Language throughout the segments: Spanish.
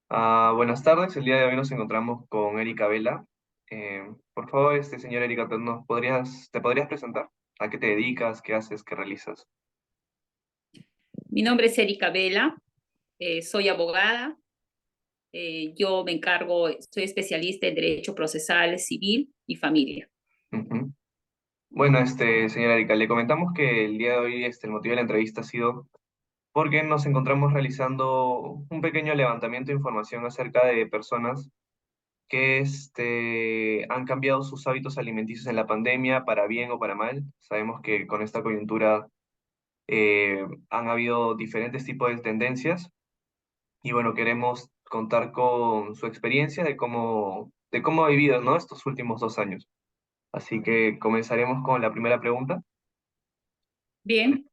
Buenas tardes, el día de hoy nos encontramos con Erika Vela. Por favor, señora Erika, ¿te podrías presentar? ¿A qué te dedicas? ¿Qué haces? ¿Qué realizas? Mi nombre es Erika Vela, soy abogada, yo me encargo, soy especialista en Derecho Procesal, Civil y Familia. Ujú. Bueno, señora Erika, le comentamos que el día de hoy el motivo de la entrevista ha sido porque nos encontramos realizando un pequeño levantamiento de información acerca de personas que han cambiado sus hábitos alimenticios en la pandemia, para bien o para mal. Sabemos que con esta coyuntura han habido diferentes tipos de tendencias. Y bueno, queremos contar con su experiencia de cómo ha vivido, ¿no? Estos últimos 2 años. Así que comenzaremos con la primera pregunta. Bien,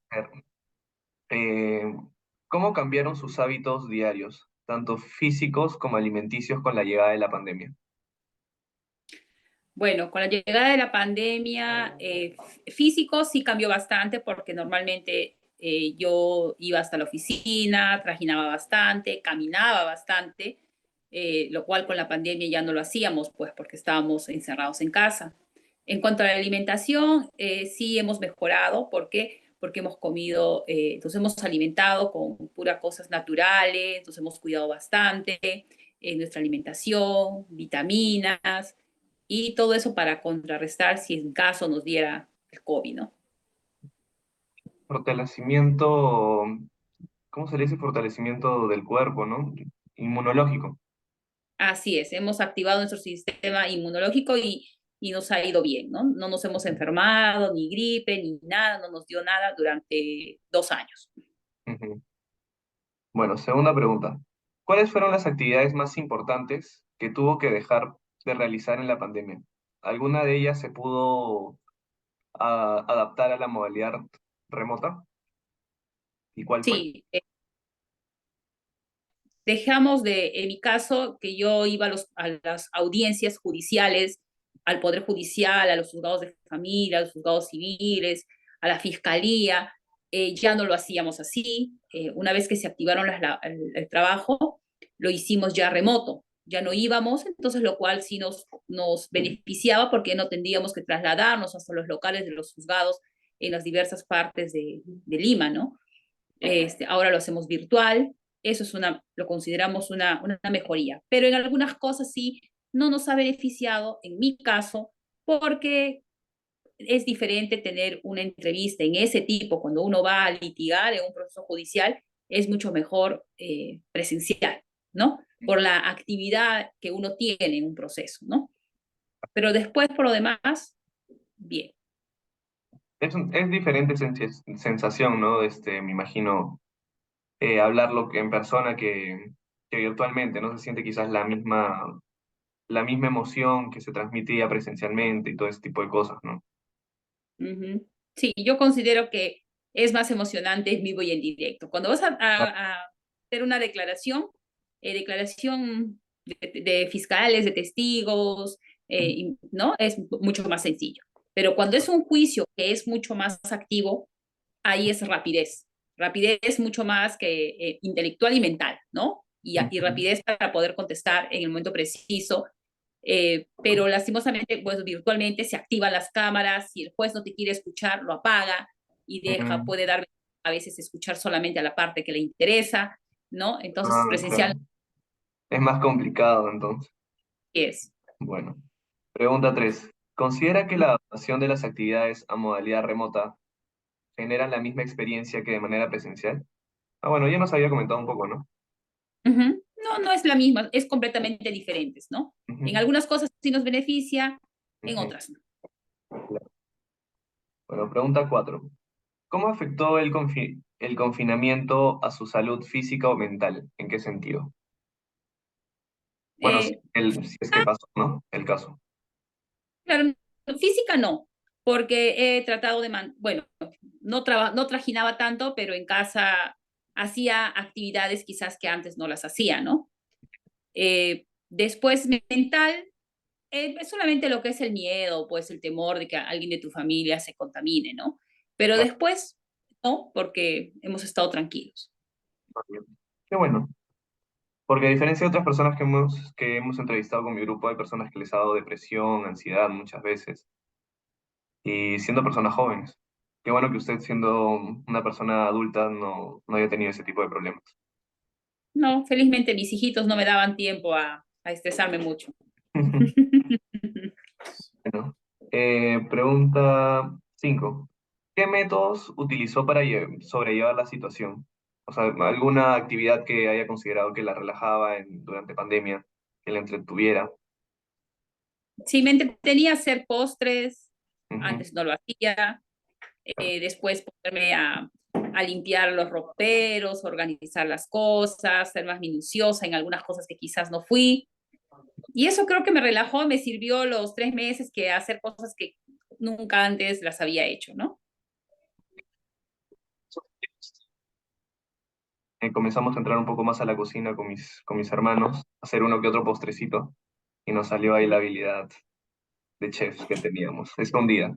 Eh, ¿Cómo cambiaron sus hábitos diarios, tanto físicos como alimenticios, con la llegada de la pandemia? bueno, con la llegada de la pandemia, físico sí cambió bastante porque normalmente yo iba hasta la oficina, trajinaba bastante, caminaba bastante, lo cual con la pandemia ya no lo hacíamos, pues porque estábamos encerrados en casa. En cuanto a la alimentación, sí hemos mejorado. ¿Por qué? Porque hemos comido, nos hemos alimentado con puras cosas naturales, nos hemos cuidado bastante nuestra alimentación, vitaminas y todo eso para contrarrestar si en caso nos diera el COVID, ¿no? Fortalecimiento, ¿cómo se le dice? Fortalecimiento del cuerpo, ¿no? Inmunológico. Así es, hemos activado nuestro sistema inmunológico y nos ha ido bien, ¿no? No nos hemos enfermado, ni gripe, ni nada, no nos dio nada durante 2 años. Ujú. Bueno, segunda pregunta. ¿Cuáles fueron las actividades más importantes que tuvo que dejar de realizar en la pandemia? ¿Alguna de ellas se pudo adaptar a la modalidad remota? ¿Y cuál fue? Sí, dejamos en mi caso, que yo iba a las audiencias judiciales, al Poder Judicial, a los juzgados de familia, a los juzgados civiles, a la fiscalía, ya no lo hacíamos así. Una vez que se activaron el trabajo, lo hicimos ya remoto, ya no íbamos, entonces lo cual sí nos beneficiaba porque no tendríamos que trasladarnos hasta los locales de los juzgados en las diversas partes de Lima, ¿no? Ahora lo hacemos virtual, eso lo consideramos una mejoría, pero en algunas cosas sí no nos ha beneficiado, en mi caso, porque es diferente tener una entrevista en ese tipo cuando uno va a litigar en un proceso judicial, es mucho mejor presencial, ¿no? Por la actividad que uno tiene en un proceso, ¿no? Pero después, por lo demás, bien. Es diferente sensación, ¿no? Me imagino hablarlo en persona que virtualmente, ¿no? Se siente quizás la misma emoción que se transmitía presencialmente y todo ese tipo de cosas, ¿no? Ujú. Sí, yo considero que es más emocionante en vivo y en directo. Cuando vas a hacer una declaración de fiscales, de testigos, ¿no? Es mucho más sencillo. Pero cuando es un juicio que es mucho más activo, ahí es rapidez. Rapidez mucho más que intelectual y mental, ¿no? Y Ujú. rapidez para poder contestar en el momento preciso, pero lastimosamente, pues virtualmente se activan las cámaras, si el juez no te quiere escuchar, lo apaga y deja, Ujú. puede dar a veces escuchar solamente a la parte que le interesa, ¿no? Entonces, Claro. presencial Es más complicado entonces. es. Bueno, pregunta 3. ¿Considera que la adaptación de las actividades a modalidad remota generan la misma experiencia que de manera presencial? Bueno, ya nos había comentado un poco, ¿no? Ujú. No, no es la misma, es completamente diferentes, ¿no? En Ujú, algunas cosas sí nos beneficia, en ujú. otras no. Bueno, pregunta 4. ¿Cómo afectó el confinamiento a su salud física o mental? ¿En qué sentido? Bueno, Eh, si es que pasó, ¿no? El caso. Claro, física no, porque he tratado bueno, no trajinaba tanto, pero en casa hacía actividades quizás que antes no las hacía, ¿no? Después mental, es solamente lo que es el miedo, pues el temor de que alguien de tu familia se contamine, ¿no? Pero Claro, después, no, porque hemos estado tranquilos. qué bueno. Porque a diferencia de otras personas que hemos entrevistado con mi grupo, hay personas que les ha dado depresión, ansiedad muchas veces, y siendo personas jóvenes. Qué bueno que usted, siendo una persona adulta, no haya tenido ese tipo de problemas. No, felizmente mis hijitos no me daban tiempo a estresarme mucho. Bueno, pregunta 5. ¿Qué métodos utilizó para sobrellevar la situación? O sea, alguna actividad que haya considerado que la relajaba durante pandemia, que la entretuviera. Sí, me entretenía a hacer postres, Ujú. antes no lo hacía, después ponerme a limpiar los roperos, organizar las cosas, ser más minuciosa en algunas cosas que quizás no fui. Y eso creo que me relajó, me sirvió los 3 meses que hacer cosas que nunca antes las había hecho, ¿no? Comenzamos a entrar un poco más a la cocina con mis hermanos, a hacer uno que otro postrecito, y nos salió ahí la habilidad de chef que teníamos, escondida.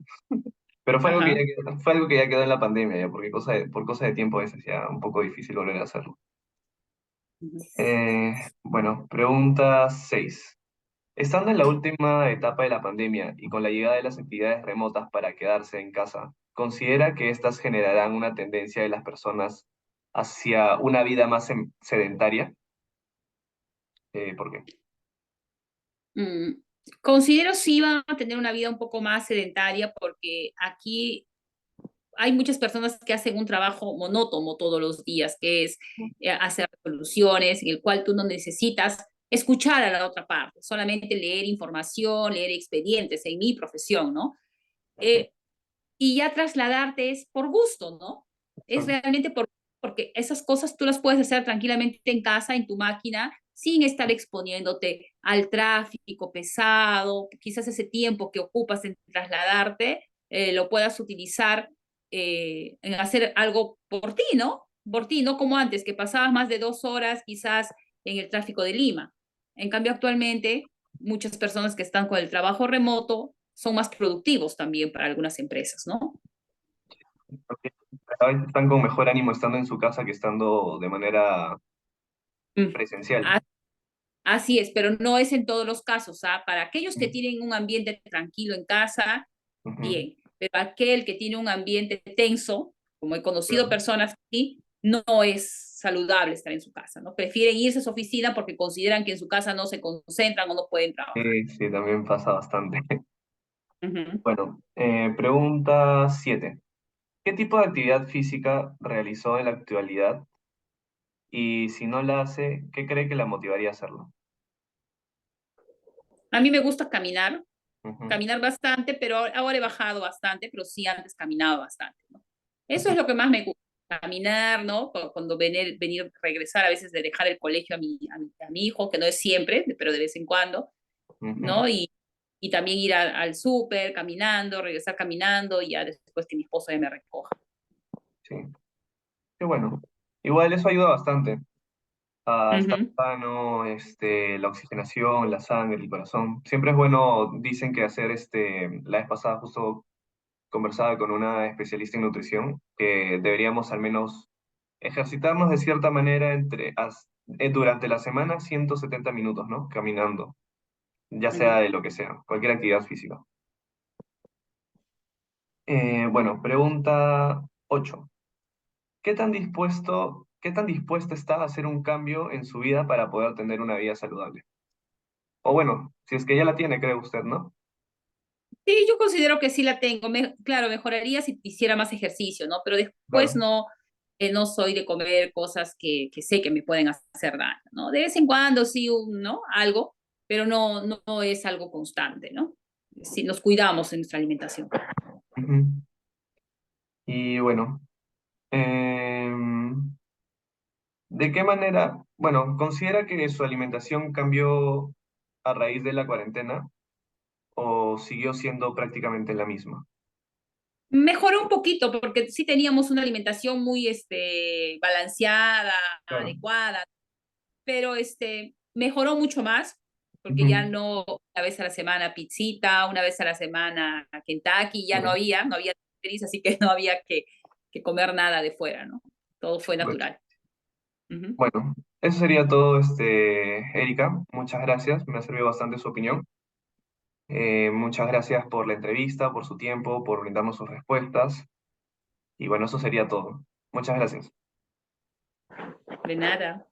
Pero fue algo que ya Ajá. quedó, fue algo que ya quedó en la pandemia, ya, porque por cosa de tiempo a veces ya un poco difícil volver a hacerlo. Bueno, pregunta 6. Estando en la última etapa de la pandemia y con la llegada de las actividades remotas para quedarse en casa, ¿considera que estas generarán una tendencia de las personas hacia una vida más sedentaria? ¿Por qué? Mm, Considero sí van a tener una vida un poco más sedentaria porque aquí hay muchas personas que hacen un trabajo monótono todos los días, que es hacer resoluciones, en el cual tú no necesitas escuchar a la otra parte, solamente leer información, leer expedientes en mi profesión, ¿no? Eh, y ya trasladarte es por gusto, ¿no? Es Exacto. realmente porque esas cosas tú las puedes hacer tranquilamente en casa, en tu máquina, sin estar exponiéndote al tráfico pesado, quizás ese tiempo que ocupas en trasladarte, lo puedas utilizar en hacer algo por ti, ¿no? Por ti, no como antes, que pasabas más de 2 horas quizás en el tráfico de Lima. En cambio, actualmente, muchas personas que están con el trabajo remoto son más productivos también para algunas empresas, ¿no? Porque cada vez están con mejor ánimo estando en su casa que estando de manera Mm. presencial. A- Así es, pero no es en todos los casos, ¿ah? Para aquellos que Mm. tienen un ambiente tranquilo en casa, Ujú. bien, pero aquel que tiene un ambiente tenso, como he conocido Claro. personas aquí, no es saludable estar en su casa, ¿no? Prefieren irse a su oficina porque consideran que en su casa no se concentran o no pueden trabajar. Sí, sí, también pasa bastante. Ujú. Bueno, pregunta 7. ¿Qué tipo de actividad física realizó en la actualidad? Y si no la hace, ¿qué cree que la motivaría a hacerlo? A mí me gusta caminar, Ujú, caminar bastante, pero ahora he bajado bastante, pero sí antes caminaba bastante, ¿no? Eso ujú, es lo que más me gusta, caminar, ¿no? Cuando regresar a veces de dejar el colegio a mi hijo, que no es siempre, pero de vez en cuando, ujú. ¿no? Y también ir al súper caminando, regresar caminando y ya después que mi esposo ya me recoja. Sí, qué bueno. Igual eso ayuda bastante a estar Ujú, sano, la oxigenación, la sangre, el corazón. Siempre es bueno, dicen que hacer, la vez pasada justo conversaba con una especialista en nutrición, que deberíamos al menos ejercitarnos de cierta manera durante la semana 170 minutos, ¿no? Caminando, ya sea ujú. de lo que sea, cualquier actividad física. Bueno, pregunta 8. ¿Qué tan dispuesta está a hacer un cambio en su vida para poder tener una vida saludable? O bueno, si es que ya la tiene, cree usted, ¿no? Sí, yo considero que sí la tengo. Claro, mejoraría si hiciera más ejercicio, ¿no? Pero después Claro. no soy de comer cosas que sé que me pueden hacer daño, ¿no? De vez en cuando sí, ¿no? Algo, pero no es algo constante, ¿no? Sí, nos cuidamos en nuestra alimentación. Ujú. Y bueno, ¿de qué manera, bueno, considera que su alimentación cambió a raíz de la cuarentena o siguió siendo prácticamente la misma? Mejoró un poquito porque sí teníamos una alimentación muy balanceada, Claro. adecuada, pero mejoró mucho más porque ya Ujú. no una vez a la semana pizzita, una vez a la semana Kentucky, ya no Claro. había, no había deliveries, así que no había que comer nada de fuera, ¿no? Todo fue Pues, natural. Ujú. Bueno, eso sería todo, Erika. Muchas gracias, me ha servido bastante su opinión. Muchas gracias por la entrevista, por su tiempo, por brindarnos sus respuestas. Y bueno, eso sería todo. Muchas gracias. De nada.